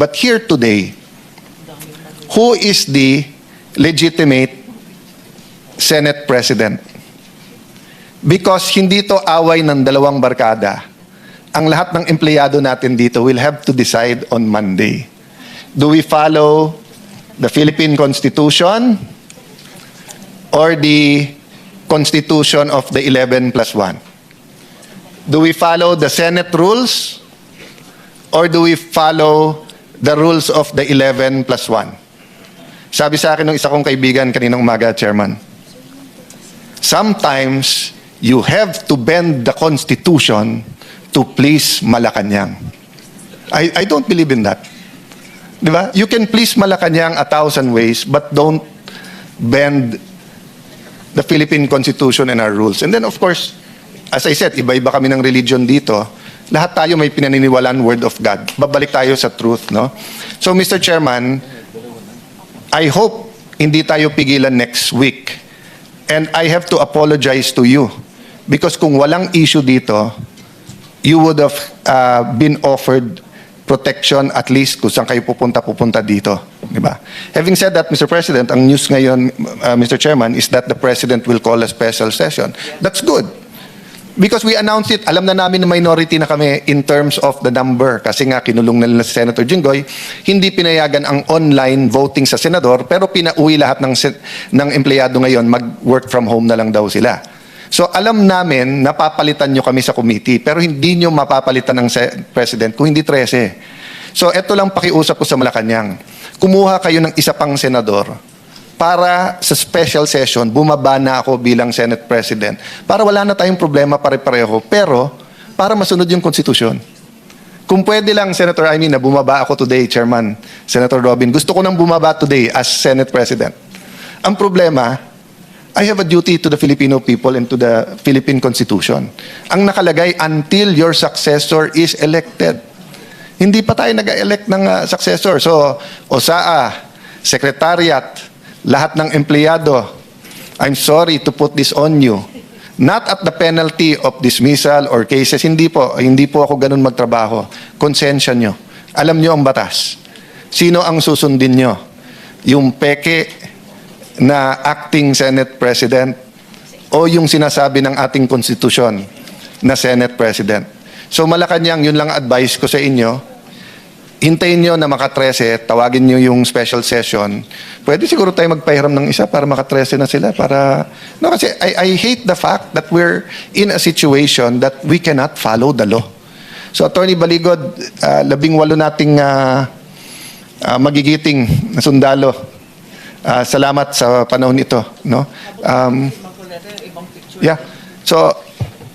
But here today, who is the legitimate Senate President? Because hindi to away ng dalawang barkada. Ang lahat ng empleyado natin dito will have to decide on Monday. Do we follow the Philippine Constitution or the Constitution of the 11+1? Do we follow the Senate rules or do we follow the rules of the 11+1? Sabi sa akin ng isa kong kaibigan kaninang umaga, Chairman, sometimes you have to bend the Constitution to please Malacanang. I don't believe in that. Diba? You can please Malacanang 1,000 ways, but don't bend the Philippine Constitution and our rules. And then of course, as I said, iba-iba kami ng religion dito. Lahat tayo may pinaniniwalaan word of God. Babalik tayo sa truth, no? So Mr. Chairman, I hope hindi tayo pigilan next week. And I have to apologize to you because kung walang issue dito, you would have been offered protection at least kung saan kayo pupunta dito. Diba? Having said that, Mr. President, ang news ngayon, Mr. Chairman, is that the President will call a special session. That's good. Because we announced it, alam na namin na minority na kami in terms of the number. Kasi nga, kinulong na nila si Senator Jinggoy, hindi pinayagan ang online voting sa senador, pero pinauwi lahat ng empleyado ngayon, mag-work from home na lang daw sila. So alam namin, napapalitan nyo kami sa committee, pero hindi nyo mapapalitan ng President kung hindi 13. So ito lang pakiusap ko sa Malacanang. Kumuha kayo ng isa pang senador para sa special session, bumaba na ako bilang Senate President. Para wala na tayong problema pare-pareho, pero para masunod yung konstitusyon. Kung pwede lang, Senator Amy, na bumaba ako today, Chairman, Senator Robin, gusto ko nang bumaba today as Senate President. Ang problema, I have a duty to the Filipino people and to the Philippine Constitution. Ang nakalagay, until your successor is elected. Hindi pa tayo nag-elect ng successor. So, OSAA, Secretariat, lahat ng empleyado, I'm sorry to put this on you. Not at the penalty of dismissal or cases. Hindi po ako ganun magtrabaho. Konsensya nyo. Alam nyo ang batas. Sino ang susundin nyo? Yung peke na acting Senate President o yung sinasabi ng ating konstitusyon na Senate President. So Malacanang, yun lang advice ko sa inyo. Hintayin nyo na maka-13, tawagin nyo yung special session. Pwede siguro tayo magpahiram ng isa para maka-13 na sila. No, kasi I hate the fact that we're in a situation that we cannot follow the law. So Attorney Baligod, 18 nating magigiting na sundalo. Salamat sa panahon ito, no? Yeah. So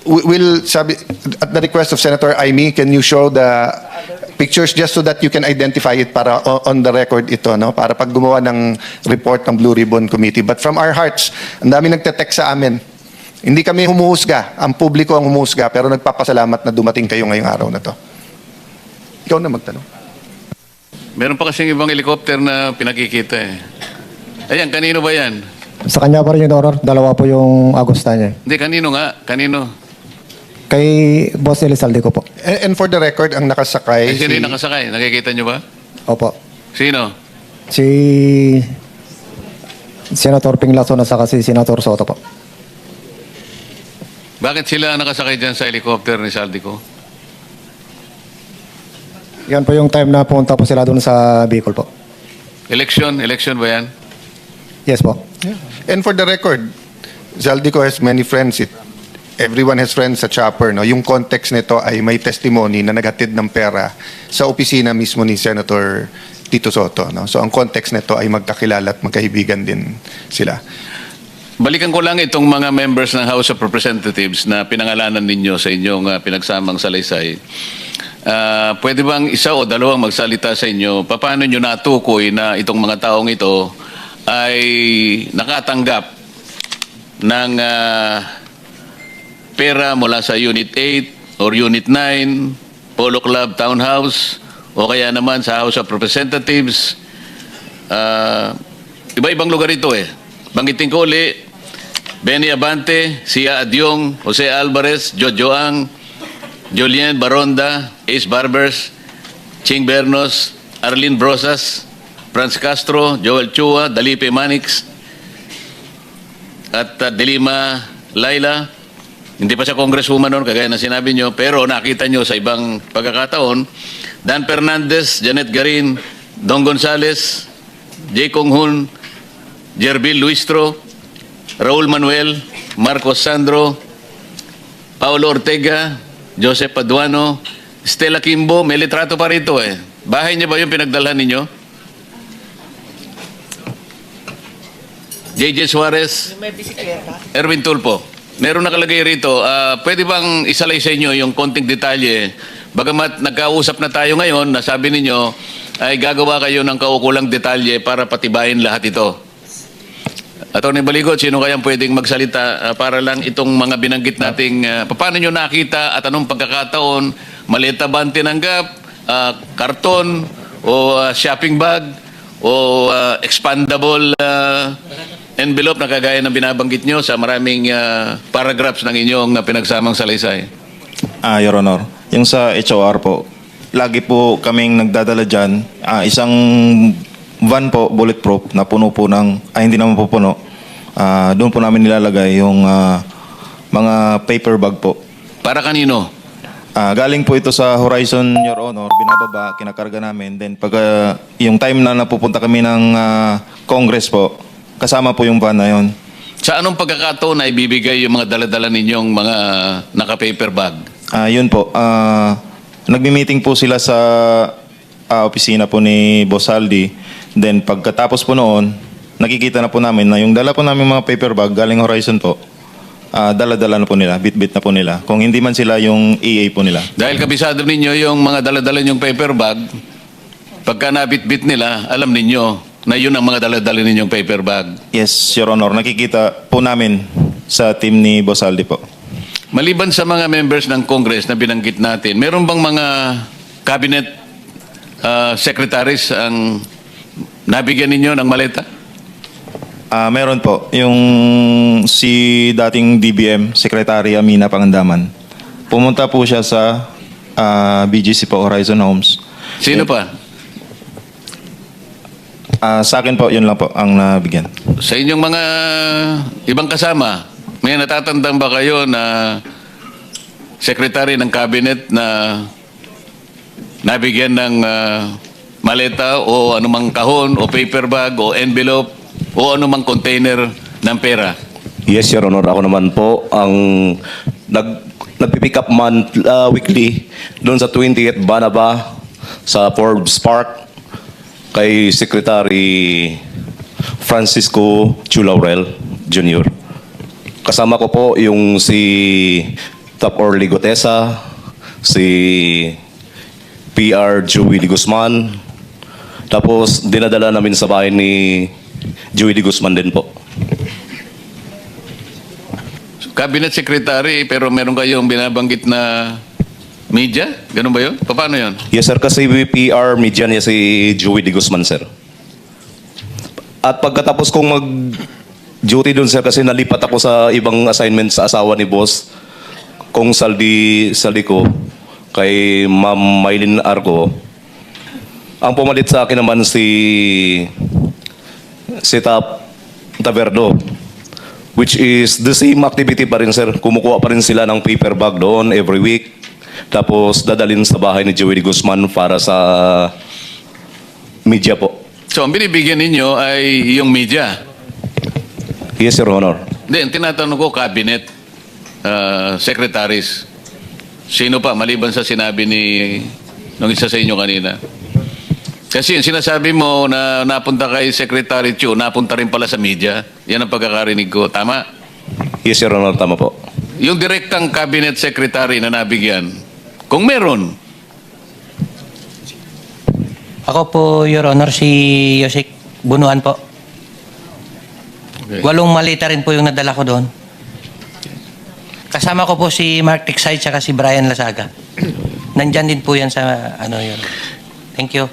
we'll sabi at the request of Senator Amy, can you show the pictures just so that you can identify it para on the record ito, no? Para pag gumawa ng report ng Blue Ribbon Committee. But from our hearts, ang dami nagte-text sa amin. Hindi kami humuhusga, ang publiko ang humuhusga, pero nagpapasalamat na dumating kayo ngayong araw na to. Ikaw na magtanong. Meron pa kasing ibang helicopter na pinakikita eh. Ayan, kanino ba yan? Sa kanya pa rin, Your Honor. Dalawa po yung Agusta niya. Hindi, kanino nga? Kanino? Kay Boss Elizalde ko po. And for the record, ang nakasakay... Sino yung nakasakay? Nakikita nyo ba? Opo. Sino? Si Senator Ping Lacson at saka si Senator Soto po. Bakit sila nakasakay dyan sa helicopter ni Saldico? Yan po yung time na pumunta po sila doon sa Bicol po. Election ba yan? Yes po. Yeah. And for the record, Zaldico has many friends. Everyone has friends sa chopper. No? Yung context nito ay may testimony na naghatid ng pera sa opisina mismo ni Senator Tito Soto. No? So ang context nito ay magkakilala at magkaibigan din sila. Balikan ko lang itong mga members ng House of Representatives na pinangalanan ninyo sa inyong pinagsamang salaysay. Pwede bang isa o dalawang magsalita sa inyo? Paano nyo natukoy na itong mga taong ito ay nakatanggap ng pera mula sa Unit 8 or Unit 9, Polo Club Townhouse, o kaya naman sa House of Representatives? Iba-ibang lugar ito eh. Banggitin ko uli, Benny Abante, Sia Adyong, Jose Alvarez, Jojo Ang, Julien Baronda, Ace Barbers, Ching Bernos, Arlene Brosas, Franz Castro, Joel Chua, Dalipe Manix, at Delima Laila. Hindi pa siya congresswoman noon, kagaya na sinabi nyo, pero nakita nyo sa ibang pagkakataon. Dan Fernandez, Janet Garin, Don Gonzales, J. Kong Hun, Jerbil Luistro, Raul Manuel, Marcos Sandro, Paulo Ortega, Joseph Paduano, Stella Kimbo. May litrato pa rito eh. Bahay niya ba yung pinagdalhan ninyo? JJ Suarez, Erwin Tulpo. Meron nakalagay rito, pwede bang isalay sa inyo yung konting detalye? Bagamat nagkausap na tayo ngayon, nasabi ninyo ay gagawa kayo ng kaukulang detalye para patibayin lahat ito. Atty. Baligot, sino kayang pwedeng magsalita para lang itong mga binanggit nating paano nyo nakita at anong pagkakataon, maleta ba ang tinanggap, karton o shopping bag o expandable envelope na kagaya ng binabanggit nyo sa maraming paragraphs ng inyong pinagsamang salaysay? Your Honor, yung sa HOR po, lagi po kaming nagdadala dyan. Isang van po, bulletproof, na puno po ng, hindi naman po puno. Doon po namin nilalagay yung mga paper bag po. Para kanino? Galing po ito sa Horizon, Your Honor, binababa, kinakarga namin. Then pag yung time na napupunta kami ng Congress po, kasama po yung van na yun. Sa anong pagkakataon na ibibigay yung mga daladala ninyong mga naka-paper bag? Yun po. Nagmi-meeting po sila sa opisina po ni Boss Aldi. Then pagkatapos po noon, nakikita na po namin na yung dala po namin mga paper bag galing Horizon po, dala-dala na po nila, bit-bit na po nila. Kung hindi man sila yung EA po nila. Dahil kabisado ninyo yung mga daladala ninyong paper bag, pagka nabit-bit nila, alam ninyo na yun ang mga daladala ninyong paper bag. Yes, Your Honor. Nakikita po namin sa team ni Boss Aldi po. Maliban sa mga members ng Congress na binanggit natin, meron bang mga cabinet secretaries ang nabigyan ninyo ng maleta? Meron po. Yung si dating DBM, Secretary Amina Pangandaman. Pumunta po siya sa BGC po, Horizon Homes. Sino pa? Sa akin po, yun lang po ang nabigyan. Sa inyong mga ibang kasama, may natatandang ba kayo na secretary ng cabinet na nabigyan ng maleta o anumang kahon o paper bag o envelope o anumang container ng pera? Yes, Your Honor. Ako naman po ang nagpipick up weekly doon sa 20th Banaba sa Forbes Park kay Secretary Francisco Chulaurel Jr. Kasama ko po yung si Top Orly Gotesa, si PR Joey de Guzman, tapos dinadala namin sa bahay ni Joey de Guzman din po. Cabinet Secretary, pero meron kayong binabanggit na media? Ganun ba yun? Paano yun? Yes, sir. Kasi PR media niya si Joey de Guzman, sir. At pagkatapos kong mag-duty doon, sir, kasi nalipat ako sa ibang assignment sa asawa ni boss, kung Saldi ko, kay Ma'am Maylin Arco. Ang pumalit sa akin naman si Tap Taverdo, which is the same activity pa rin, sir. Kumukuha pa rin sila ng paper bag doon every week. Tapos dadalhin sa bahay ni Joey de Guzman para sa media po. So, ang binibigyan ninyo ay yung media? Yes, Your Honor. Then, tinatanong ko, cabinet secretaries. Sino pa, maliban sa sinabi nung isa sa inyo kanina? Kasi yung sinasabi mo na napunta kay Secretary Chu, napunta rin pala sa media. Yan ang pagkakarinig ko. Tama? Yes, Your Honor. Tama po. Yung direktang cabinet secretary na nabigyan, kung meron, Ako po, Your Honor, si Yosek Bunuan po. okay. 8 malita rin po yung nadala ko doon. Kasama ko po si Mark Tiksay at si Brian Lasaga. Nandyan din po yan sa Thank you.